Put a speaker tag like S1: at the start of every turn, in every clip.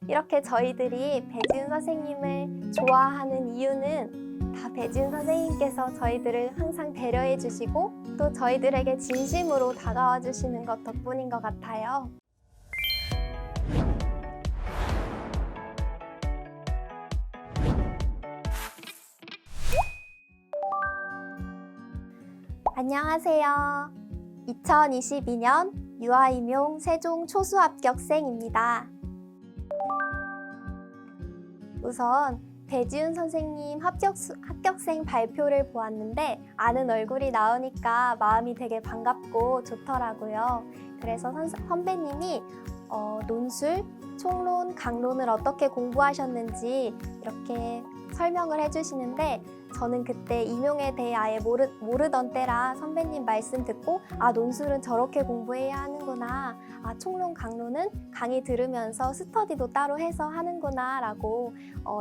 S1: 이렇게 저희들이 배지훈 선생님을 좋아하는 이유는 다 배지훈 선생님께서 저희들을 항상 배려해 주시고 또 저희들에게 진심으로 다가와 주시는 것 덕분인 것 같아요. 안녕하세요. 2022년 유아임용 세종 초수 합격생입니다. 우선 배지훈 선생님 합격생 발표를 보았는데 아는 얼굴이 나오니까 마음이 되게 반갑고 좋더라고요. 그래서 선배님이 논술, 총론, 강론을 어떻게 공부하셨는지 이렇게 설명을 해주시는데 저는 그때 임용에 대해 아예 모르던 때라 선배님 말씀 듣고 논술은 저렇게 공부해야 하는구나, 총론, 강론은 강의 들으면서 스터디도 따로 해서 하는구나 라고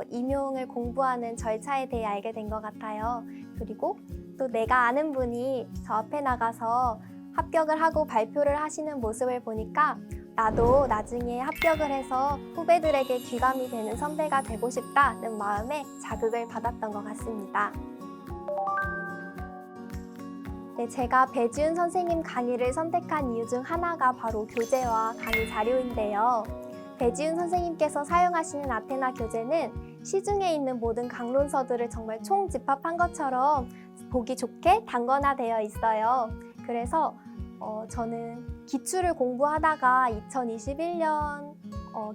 S1: 임용을 공부하는 절차에 대해 알게 된 것 같아요. 그리고 또 내가 아는 분이 저 앞에 나가서 합격을 하고 발표를 하시는 모습을 보니까 나도 나중에 합격을 해서 후배들에게 귀감이 되는 선배가 되고 싶다는 마음에 자극을 받았던 것 같습니다. 네, 제가 배지훈 선생님 강의를 선택한 이유 중 하나가 바로 교재와 강의 자료인데요. 배지훈 선생님께서 사용하시는 아테나 교재는 시중에 있는 모든 강론서들을 정말 총집합한 것처럼 보기 좋게 단권화되어 있어요. 그래서 저는 기출을 공부하다가 2021년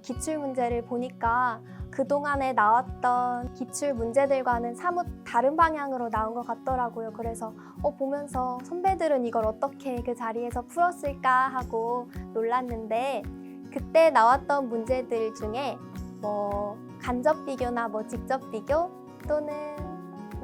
S1: 기출문제를 보니까 그동안에 나왔던 기출 문제들과는 사뭇 다른 방향으로 나온 것 같더라고요. 그래서 보면서 선배들은 이걸 어떻게 그 자리에서 풀었을까 하고 놀랐는데, 그때 나왔던 문제들 중에 간접 비교나 직접 비교 또는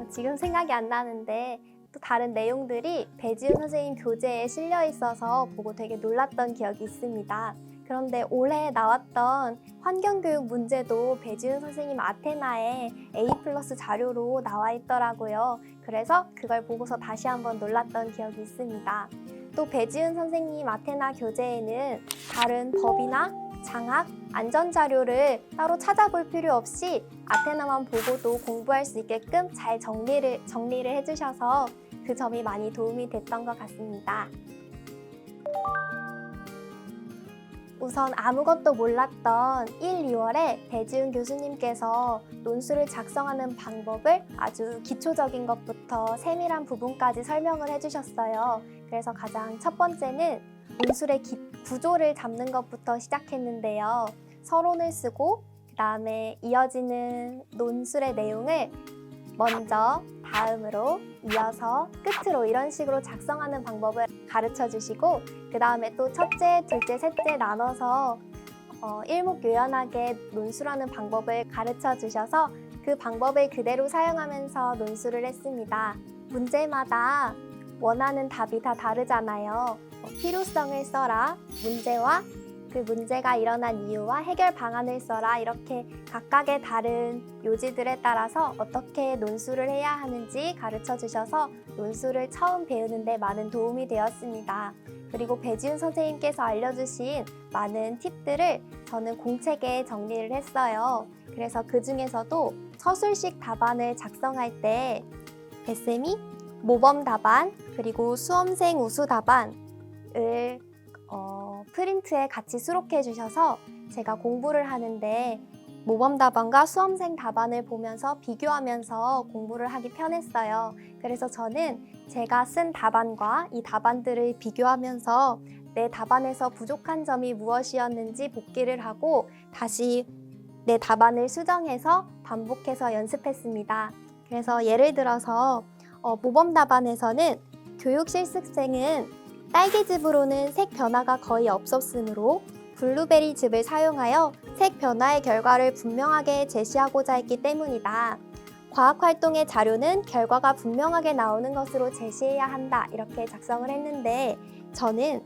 S1: 지금 생각이 안 나는데 또 다른 내용들이 배지훈 선생님 교재에 실려 있어서 보고 되게 놀랐던 기억이 있습니다. 그런데 올해 나왔던 환경교육 문제도 배지훈 선생님 아테나에 A+ 자료로 나와 있더라고요. 그래서 그걸 보고서 다시 한번 놀랐던 기억이 있습니다. 또 배지훈 선생님 아테나 교재에는 다른 법이나 장학, 안전자료를 따로 찾아볼 필요 없이 아테나만 보고도 공부할 수 있게끔 잘 정리를 해주셔서 그 점이 많이 도움이 됐던 것 같습니다. 우선 아무것도 몰랐던 1, 2월에 배지훈 교수님께서 논술을 작성하는 방법을 아주 기초적인 것부터 세밀한 부분까지 설명을 해주셨어요. 그래서 가장 첫 번째는 논술의 구조를 잡는 것부터 시작했는데요. 서론을 쓰고 그 다음에 이어지는 논술의 내용을 먼저, 다음으로, 이어서, 끝으로 이런 식으로 작성하는 방법을 가르쳐 주시고, 그 다음에 또 첫째, 둘째, 셋째 나눠서 일목요연하게 논술하는 방법을 가르쳐 주셔서 그 방법을 그대로 사용하면서 논술을 했습니다. 문제마다 원하는 답이 다 다르잖아요. 필요성을 써라, 문제와 그 문제가 일어난 이유와 해결 방안을 써라, 이렇게 각각의 다른 요지들에 따라서 어떻게 논술을 해야 하는지 가르쳐 주셔서 논술을 처음 배우는 데 많은 도움이 되었습니다. 그리고 배지훈 선생님께서 알려주신 많은 팁들을 저는 공책에 정리를 했어요. 그래서 그 중에서도 서술식 답안을 작성할 때 배쌤이 모범 답안 그리고 수험생 우수 답안을 프린트에 같이 수록해 주셔서 제가 공부를 하는데 모범 답안과 수험생 답안을 보면서 비교하면서 공부를 하기 편했어요. 그래서 저는 제가 쓴 답안과 이 답안들을 비교하면서 내 답안에서 부족한 점이 무엇이었는지 복기를 하고 다시 내 답안을 수정해서 반복해서 연습했습니다. 그래서 예를 들어서 모범 답안에서는 교육 실습생은 딸기즙으로는 색 변화가 거의 없었으므로 블루베리 즙을 사용하여 색 변화의 결과를 분명하게 제시하고자 했기 때문이다. 과학활동의 자료는 결과가 분명하게 나오는 것으로 제시해야 한다. 이렇게 작성을 했는데 저는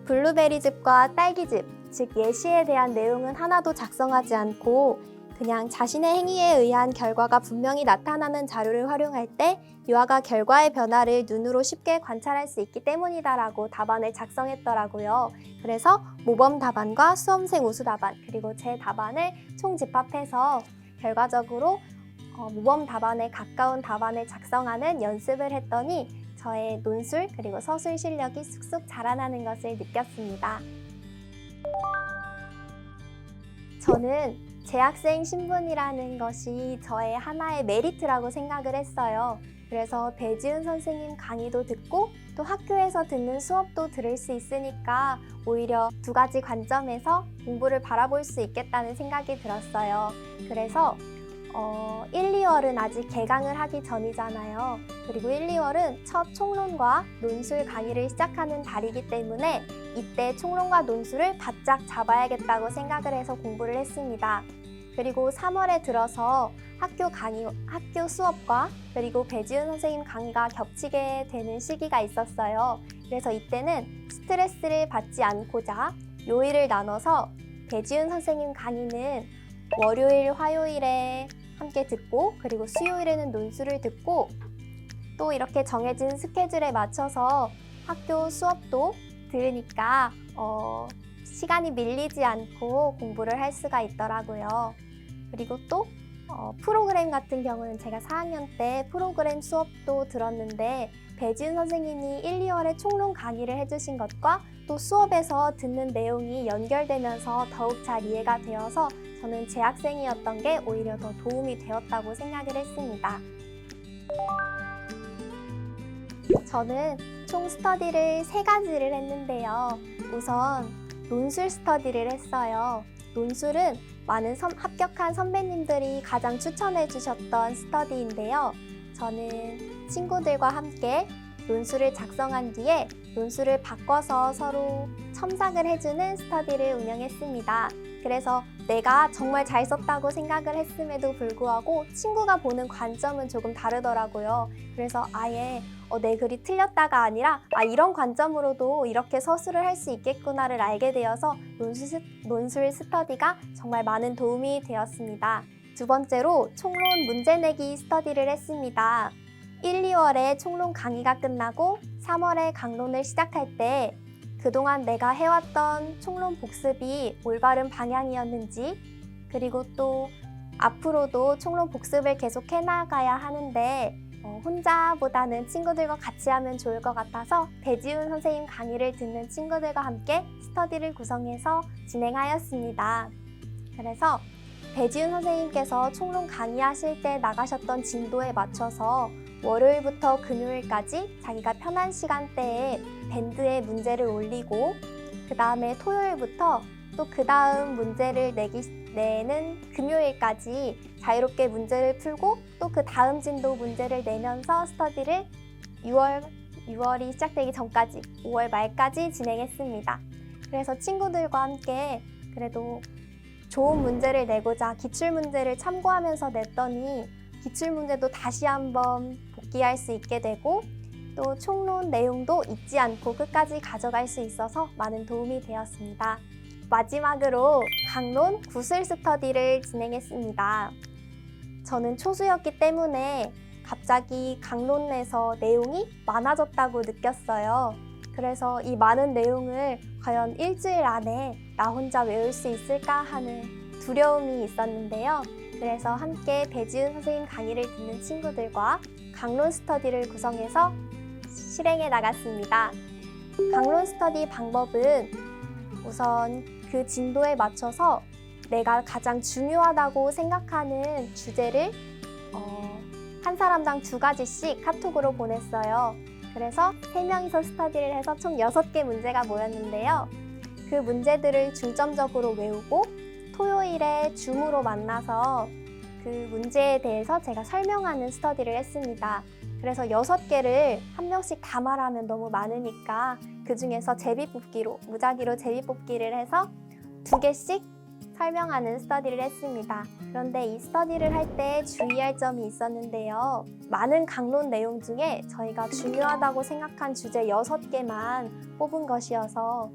S1: 블루베리 즙과 딸기즙, 즉 예시에 대한 내용은 하나도 작성하지 않고 그냥 자신의 행위에 의한 결과가 분명히 나타나는 자료를 활용할 때 유아가 결과의 변화를 눈으로 쉽게 관찰할 수 있기 때문이다라고 답안을 작성했더라고요. 그래서 모범 답안과 수험생 우수 답안 그리고 제 답안을 총집합해서 결과적으로 모범 답안에 가까운 답안을 작성하는 연습을 했더니 저의 논술 그리고 서술 실력이 쑥쑥 자라나는 것을 느꼈습니다. 저는 재학생 신분이라는 것이 저의 하나의 메리트라고 생각을 했어요. 그래서 배지은 선생님 강의도 듣고 또 학교에서 듣는 수업도 들을 수 있으니까 오히려 두 가지 관점에서 공부를 바라볼 수 있겠다는 생각이 들었어요. 그래서 1, 2월은 아직 개강을 하기 전이잖아요. 그리고 1, 2월은 첫 총론과 논술 강의를 시작하는 달이기 때문에 이때 총론과 논술을 바짝 잡아야겠다고 생각을 해서 공부를 했습니다. 그리고 3월에 들어서 학교 수업과 그리고 배지은 선생님 강의가 겹치게 되는 시기가 있었어요. 그래서 이때는 스트레스를 받지 않고자 요일을 나눠서 배지은 선생님 강의는 월요일, 화요일에 함께 듣고 그리고 수요일에는 논술을 듣고 또 이렇게 정해진 스케줄에 맞춰서 학교 수업도 들으니까 시간이 밀리지 않고 공부를 할 수가 있더라고요. 그리고 또 프로그램 같은 경우는 제가 4학년 때 프로그램 수업도 들었는데 배지은 선생님이 1, 2월에 총론 강의를 해주신 것과 또 수업에서 듣는 내용이 연결되면서 더욱 잘 이해가 되어서 저는 재학생이었던 게 오히려 더 도움이 되었다고 생각을 했습니다. 저는 총 스터디를 3가지를 했는데요. 우선 논술 스터디를 했어요. 논술은 많은 합격한 선배님들이 가장 추천해 주셨던 스터디인데요. 저는 친구들과 함께 논술을 작성한 뒤에 논술을 바꿔서 서로 첨삭을 해주는 스터디를 운영했습니다. 그래서 내가 정말 잘 썼다고 생각을 했음에도 불구하고 친구가 보는 관점은 조금 다르더라고요. 그래서 아예 내 글이 틀렸다가 아니라 이런 관점으로도 이렇게 서술을 할 수 있겠구나를 알게 되어서 논술 스터디가 정말 많은 도움이 되었습니다. 두 번째로 총론 문제 내기 스터디를 했습니다. 1, 2월에 총론 강의가 끝나고 3월에 강론을 시작할 때 그동안 내가 해왔던 총론 복습이 올바른 방향이었는지 그리고 또 앞으로도 총론 복습을 계속 해나가야 하는데 혼자보다는 친구들과 같이 하면 좋을 것 같아서 배지훈 선생님 강의를 듣는 친구들과 함께 스터디를 구성해서 진행하였습니다. 그래서 배지훈 선생님께서 총론 강의하실 때 나가셨던 진도에 맞춰서 월요일부터 금요일까지 자기가 편한 시간대에 밴드에 문제를 올리고 그 다음에 토요일부터 또 그 다음 문제를 내는 금요일까지 자유롭게 문제를 풀고 또 그 다음 진도 문제를 내면서 스터디를 6월이 시작되기 전까지 5월 말까지 진행했습니다. 그래서 친구들과 함께 그래도 좋은 문제를 내고자 기출문제를 참고하면서 냈더니 기출문제도 다시 한번 복기할 수 있게 되고 또 총론 내용도 잊지 않고 끝까지 가져갈 수 있어서 많은 도움이 되었습니다. 마지막으로 강론 구술 스터디를 진행했습니다. 저는 초수였기 때문에 갑자기 강론에서 내용이 많아졌다고 느꼈어요. 그래서 이 많은 내용을 과연 일주일 안에 나 혼자 외울 수 있을까 하는 두려움이 있었는데요. 그래서 함께 배지훈 선생님 강의를 듣는 친구들과 강론 스터디를 구성해서 실행해 나갔습니다. 강론 스터디 방법은 우선 그 진도에 맞춰서 내가 가장 중요하다고 생각하는 주제를 한 사람당 2가지씩 카톡으로 보냈어요. 그래서 3명이서 스터디를 해서 총 6개 문제가 모였는데요. 그 문제들을 중점적으로 외우고 토요일에 줌으로 만나서 그 문제에 대해서 제가 설명하는 스터디를 했습니다. 그래서 6개를 한 명씩 다 말하면 너무 많으니까 그 중에서 제비뽑기로, 무작위로 제비뽑기를 해서 2개씩 설명하는 스터디를 했습니다. 그런데 이 스터디를 할 때 주의할 점이 있었는데요. 많은 강론 내용 중에 저희가 중요하다고 생각한 주제 6개만 뽑은 것이어서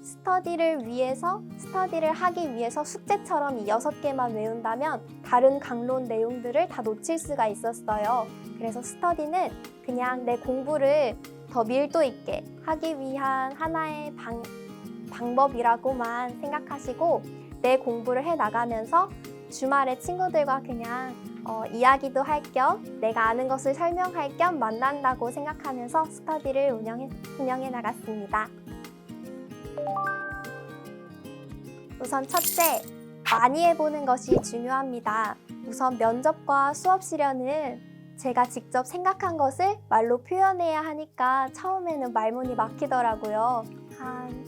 S1: 스터디를 하기 위해서 숙제처럼 이 6개만 외운다면 다른 강론 내용들을 다 놓칠 수가 있었어요. 그래서 스터디는 그냥 내 공부를 더 밀도 있게 하기 위한 하나의 방법이라고만 생각하시고 내 공부를 해 나가면서 주말에 친구들과 그냥 이야기도 할 겸 내가 아는 것을 설명할 겸 만난다고 생각하면서 스터디를 운영해 나갔습니다. 우선 첫째, 많이 해보는 것이 중요합니다. 우선 면접과 수업 시련은 제가 직접 생각한 것을 말로 표현해야 하니까 처음에는 말문이 막히더라고요. 한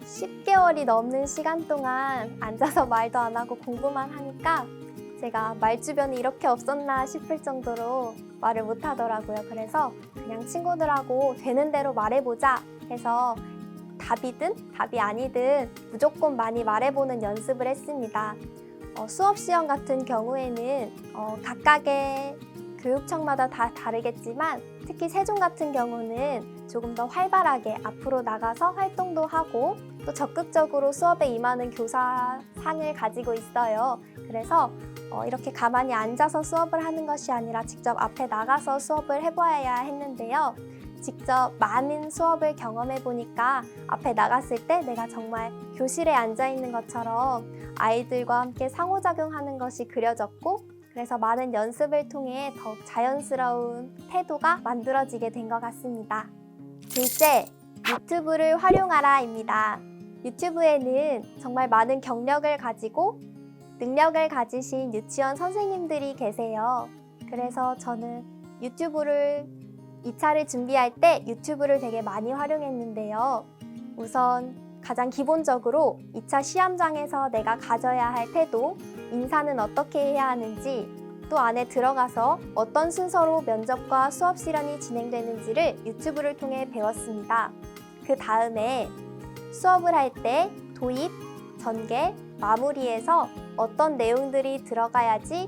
S1: 10개월이 넘는 시간 동안 앉아서 말도 안 하고 공부만 하니까 제가 말 주변이 이렇게 없었나 싶을 정도로 말을 못 하더라고요. 그래서 그냥 친구들하고 되는 대로 말해보자 해서 답이든 답이 아니든 무조건 많이 말해보는 연습을 했습니다. 수업 시험 같은 경우에는 각각의 교육청마다 다 다르겠지만 특히 세종 같은 경우는 조금 더 활발하게 앞으로 나가서 활동도 하고 또 적극적으로 수업에 임하는 교사상을 가지고 있어요. 그래서 이렇게 가만히 앉아서 수업을 하는 것이 아니라 직접 앞에 나가서 수업을 해봐야 했는데요. 직접 많은 수업을 경험해 보니까 앞에 나갔을 때 내가 정말 교실에 앉아 있는 것처럼 아이들과 함께 상호작용하는 것이 그려졌고 그래서 많은 연습을 통해 더욱 자연스러운 태도가 만들어지게 된 것 같습니다. 둘째, 유튜브를 활용하라입니다. 유튜브에는 정말 많은 경력을 가지고 능력을 가지신 유치원 선생님들이 계세요. 그래서 저는 2차를 준비할 때 유튜브를 되게 많이 활용했는데요. 우선 가장 기본적으로 2차 시험장에서 내가 가져야 할 태도, 인사는 어떻게 해야 하는지, 또 안에 들어가서 어떤 순서로 면접과 수업 시련이 진행되는지를 유튜브를 통해 배웠습니다. 그 다음에 수업을 할 때 도입, 전개, 마무리에서 어떤 내용들이 들어가야지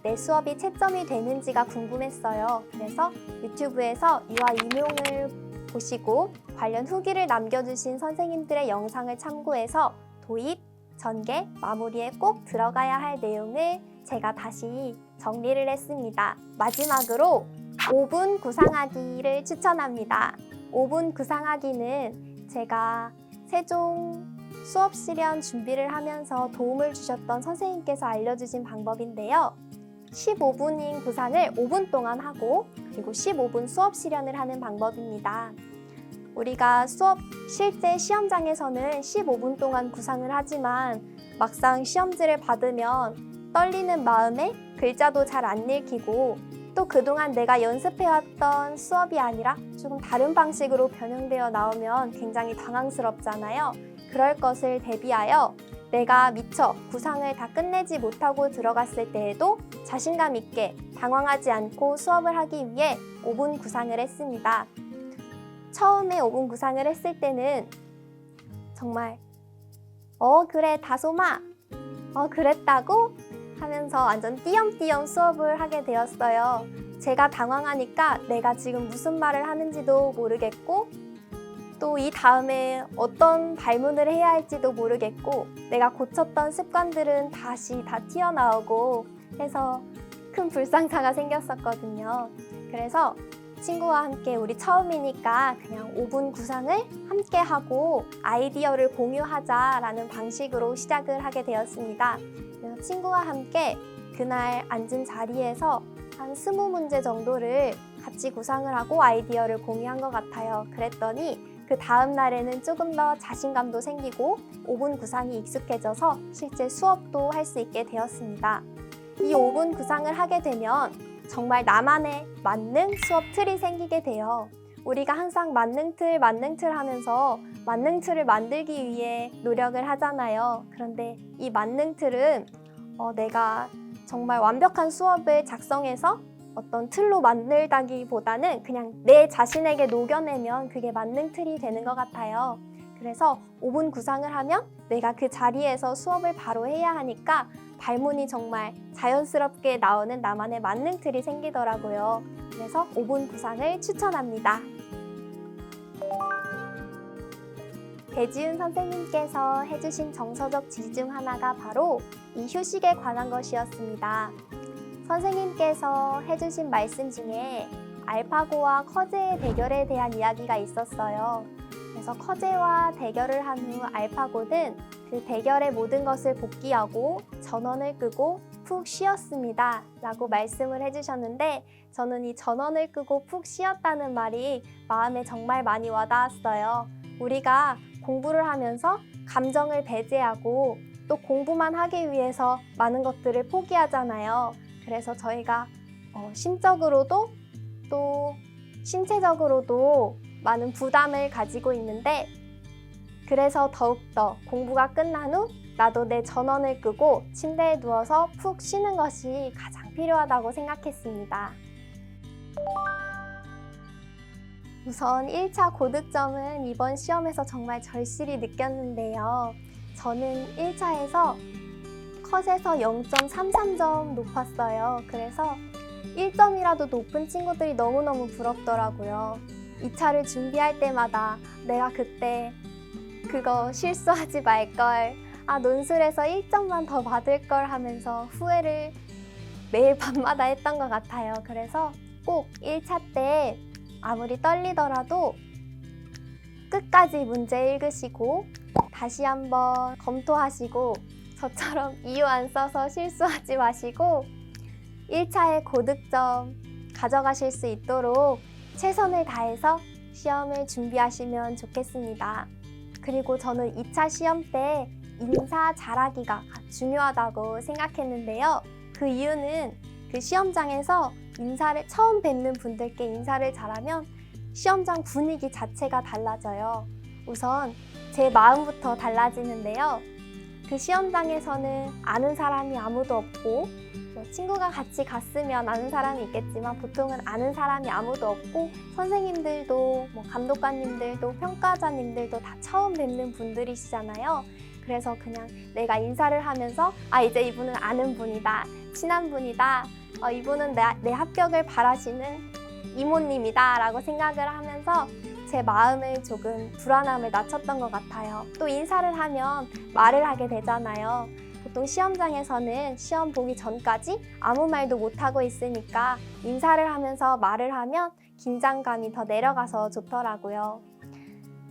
S1: 내 수업이 채점이 되는지가 궁금했어요. 그래서 유튜브에서 이와 임용을 보시고 관련 후기를 남겨주신 선생님들의 영상을 참고해서 도입, 전개, 마무리에 꼭 들어가야 할 내용을 제가 다시 정리를 했습니다. 마지막으로 5분 구상하기를 추천합니다. 5분 구상하기는 제가 세종 수업 시련 준비를 하면서 도움을 주셨던 선생님께서 알려주신 방법인데요. 15분인 구상을 5분 동안 하고 그리고 15분 수업 시련을 하는 방법입니다. 우리가 실제 시험장에서는 15분 동안 구상을 하지만 막상 시험지를 받으면 떨리는 마음에 글자도 잘 안 읽히고 또 그동안 내가 연습해왔던 수업이 아니라 조금 다른 방식으로 변형되어 나오면 굉장히 당황스럽잖아요. 그럴 것을 대비하여 내가 미처 구상을 다 끝내지 못하고 들어갔을 때에도 자신감 있게 당황하지 않고 수업을 하기 위해 5분 구상을 했습니다. 처음에 5분 구상을 했을 때는 정말 그래 다솜아 그랬다고? 하면서 완전 띄엄띄엄 수업을 하게 되었어요. 제가 당황하니까 내가 지금 무슨 말을 하는지도 모르겠고 또 이 다음에 어떤 발문을 해야 할지도 모르겠고 내가 고쳤던 습관들은 다시 다 튀어나오고 해서 큰 불상사가 생겼었거든요. 그래서 친구와 함께 우리 처음이니까 그냥 5분 구상을 함께 하고 아이디어를 공유하자라는 방식으로 시작을 하게 되었습니다. 그래서 친구와 함께 그날 앉은 자리에서 한 20문제 정도를 같이 구상을 하고 아이디어를 공유한 것 같아요. 그랬더니 그 다음 날에는 조금 더 자신감도 생기고 5분 구상이 익숙해져서 실제 수업도 할 수 있게 되었습니다. 이 5분 구상을 하게 되면 정말 나만의 만능 수업 틀이 생기게 돼요. 우리가 항상 만능 틀 하면서 만능 틀을 만들기 위해 노력을 하잖아요. 그런데 이 만능 틀은 내가 정말 완벽한 수업을 작성해서 어떤 틀로 만들다기보다는 그냥 내 자신에게 녹여내면 그게 만능 틀이 되는 것 같아요. 그래서 5분 구상을 하면 내가 그 자리에서 수업을 바로 해야 하니까 발문이 정말 자연스럽게 나오는 나만의 만능 틀이 생기더라고요. 그래서 5분 구상을 추천합니다. 배지은 선생님께서 해주신 정서적 질 중 하나가 바로 이 휴식에 관한 것이었습니다. 선생님께서 해주신 말씀 중에 알파고와 커제의 대결에 대한 이야기가 있었어요. 그래서 커제와 대결을 한 후 알파고는 그 대결의 모든 것을 복귀하고 전원을 끄고 푹 쉬었습니다 라고 말씀을 해주셨는데, 저는 이 전원을 끄고 푹 쉬었다는 말이 마음에 정말 많이 와닿았어요. 우리가 공부를 하면서 감정을 배제하고 또 공부만 하기 위해서 많은 것들을 포기하잖아요. 그래서 저희가 심적으로도 또 신체적으로도 많은 부담을 가지고 있는데, 그래서 더욱더 공부가 끝난 후 나도 내 전원을 끄고 침대에 누워서 푹 쉬는 것이 가장 필요하다고 생각했습니다. 우선 1차 고득점은 이번 시험에서 정말 절실히 느꼈는데요. 저는 1차에서 컷에서 0.33점 높았어요. 그래서 1점이라도 높은 친구들이 너무너무 부럽더라고요. 2차를 준비할 때마다 내가 그때 그거 실수하지 말걸, 논술에서 1점만 더 받을걸 하면서 후회를 매일 밤마다 했던 것 같아요. 그래서 꼭 1차 때 아무리 떨리더라도 끝까지 문제 읽으시고 다시 한번 검토하시고 저처럼 이유 안 써서 실수하지 마시고 1차의 고득점 가져가실 수 있도록 최선을 다해서 시험을 준비하시면 좋겠습니다. 그리고 저는 2차 시험 때 인사 잘하기가 중요하다고 생각했는데요. 그 이유는 그 시험장에서 처음 뵙는 분들께 인사를 잘하면 시험장 분위기 자체가 달라져요. 우선 제 마음부터 달라지는데요. 그 시험장에서는 아는 사람이 아무도 없고, 친구가 같이 갔으면 아는 사람이 있겠지만 보통은 아는 사람이 아무도 없고, 선생님들도 감독관님들도 평가자님들도 다 처음 뵙는 분들이시잖아요. 그래서 그냥 내가 인사를 하면서 이제 이분은 아는 분이다, 친한 분이다, 이분은 내 합격을 바라시는 이모님이다 라고 생각을 하면서 제 마음을 조금 불안함을 낮췄던 것 같아요. 또 인사를 하면 말을 하게 되잖아요. 보통 시험장에서는 시험 보기 전까지 아무 말도 못하고 있으니까 인사를 하면서 말을 하면 긴장감이 더 내려가서 좋더라고요.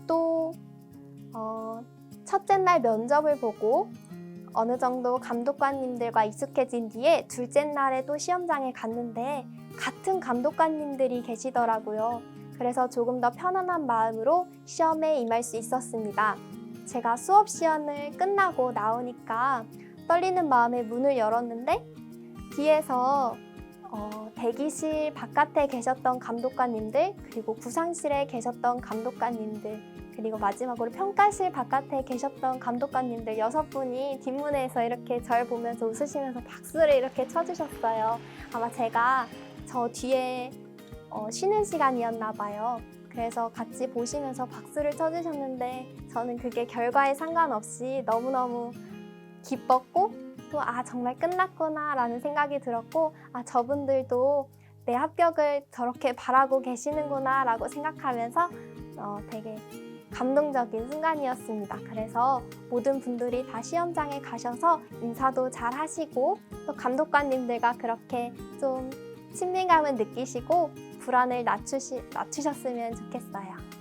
S1: 또 첫째 날 면접을 보고 어느 정도 감독관님들과 익숙해진 뒤에 둘째 날에 또 시험장에 갔는데 같은 감독관님들이 계시더라고요. 그래서 조금 더 편안한 마음으로 시험에 임할 수 있었습니다. 제가 수업 시험을 끝나고 나오니까 떨리는 마음에 문을 열었는데 뒤에서 대기실 바깥에 계셨던 감독관님들, 그리고 구상실에 계셨던 감독관님들, 그리고 마지막으로 평가실 바깥에 계셨던 감독관님들 6분이 뒷문에서 이렇게 절 보면서 웃으시면서 박수를 이렇게 쳐주셨어요. 아마 제가 저 뒤에 쉬는 시간이었나 봐요. 그래서 같이 보시면서 박수를 쳐주셨는데 저는 그게 결과에 상관없이 너무너무 기뻤고, 또 정말 끝났구나 라는 생각이 들었고, 저분들도 내 합격을 저렇게 바라고 계시는구나 라고 생각하면서 되게 감동적인 순간이었습니다. 그래서 모든 분들이 다 시험장에 가셔서 인사도 잘 하시고, 또 감독관님들과 그렇게 좀 친밀감을 느끼시고 불안을 낮추셨으면 좋겠어요.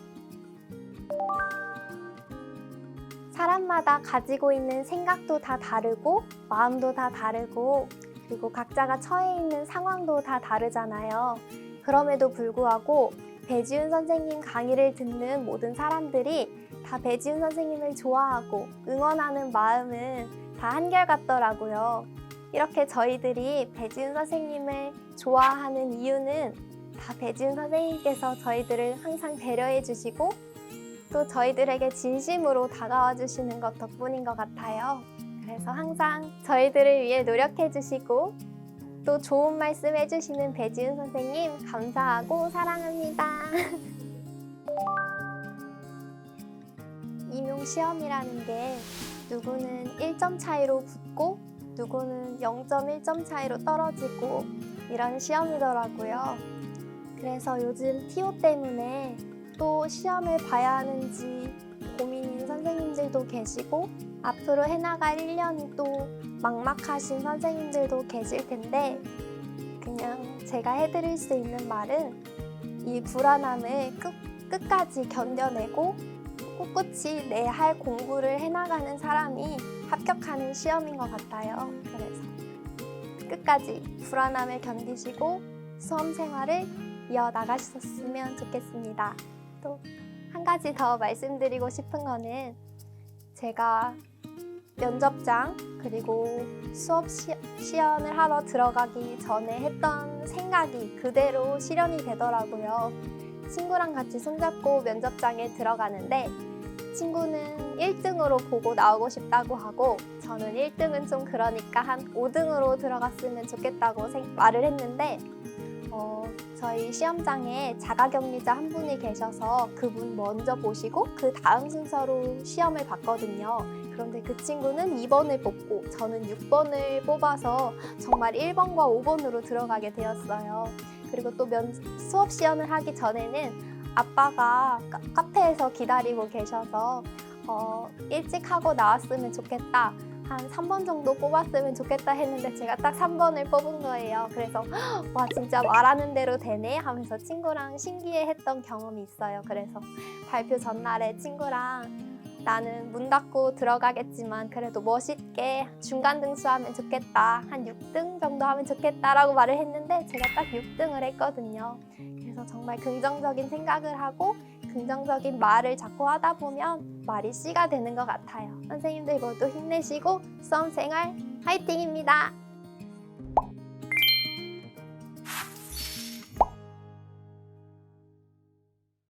S1: 사람마다 가지고 있는 생각도 다 다르고 마음도 다 다르고, 그리고 각자가 처해 있는 상황도 다 다르잖아요. 그럼에도 불구하고 배지은 선생님 강의를 듣는 모든 사람들이 다 배지은 선생님을 좋아하고 응원하는 마음은 다 한결같더라고요. 이렇게 저희들이 배지은 선생님을 좋아하는 이유는 다 배지은 선생님께서 저희들을 항상 배려해 주시고 또 저희들에게 진심으로 다가와 주시는 것 덕분인 것 같아요. 그래서 항상 저희들을 위해 노력해 주시고 또 좋은 말씀 해주시는 배지은 선생님 감사하고 사랑합니다. 임용 시험이라는 게 누구는 1점 차이로 붙고 누구는 0.1점 차이로 떨어지고 이런 시험이더라고요. 그래서 요즘 TO 때문에 또 시험을 봐야 하는지 고민인 선생님들도 계시고 앞으로 해나갈 1년이 또 막막하신 선생님들도 계실 텐데 그냥 제가 해드릴 수 있는 말은 이 불안함을 끝까지 견뎌내고 꿋꿋이 내 할 공부를 해나가는 사람이 합격하는 시험인 것 같아요. 그래서 끝까지 불안함을 견디시고 수험 생활을 이어나가셨으면 좋겠습니다. 또 한 가지 더 말씀드리고 싶은 거는 제가 면접장 그리고 수업 시연을 하러 들어가기 전에 했던 생각이 그대로 실현이 되더라고요. 친구랑 같이 손잡고 면접장에 들어가는데 친구는 1등으로 보고 나오고 싶다고 하고 저는 1등은 좀 그러니까 한 5등으로 들어갔으면 좋겠다고 말을 했는데 저희 시험장에 자가격리자 한 분이 계셔서 그분 먼저 보시고 그 다음 순서로 시험을 봤거든요. 그런데 그 친구는 2번을 뽑고 저는 6번을 뽑아서 정말 1번과 5번으로 들어가게 되었어요. 그리고 또 수업 시연을 하기 전에는 아빠가 카페에서 기다리고 계셔서 일찍 하고 나왔으면 좋겠다. 한 3번 정도 뽑았으면 좋겠다 했는데 제가 딱 3번을 뽑은 거예요. 그래서 와 진짜 말하는 대로 되네 하면서 친구랑 신기해했던 경험이 있어요. 그래서 발표 전날에 친구랑 나는 문 닫고 들어가겠지만 그래도 멋있게 중간 등수하면 좋겠다. 한 6등 정도 하면 좋겠다라고 말을 했는데 제가 딱 6등을 했거든요. 그래서 정말 긍정적인 생각을 하고 긍정적인 말을 자꾸 하다 보면 말이 씨가 되는 것 같아요. 선생님들 모두 힘내시고 수험생활 화이팅입니다.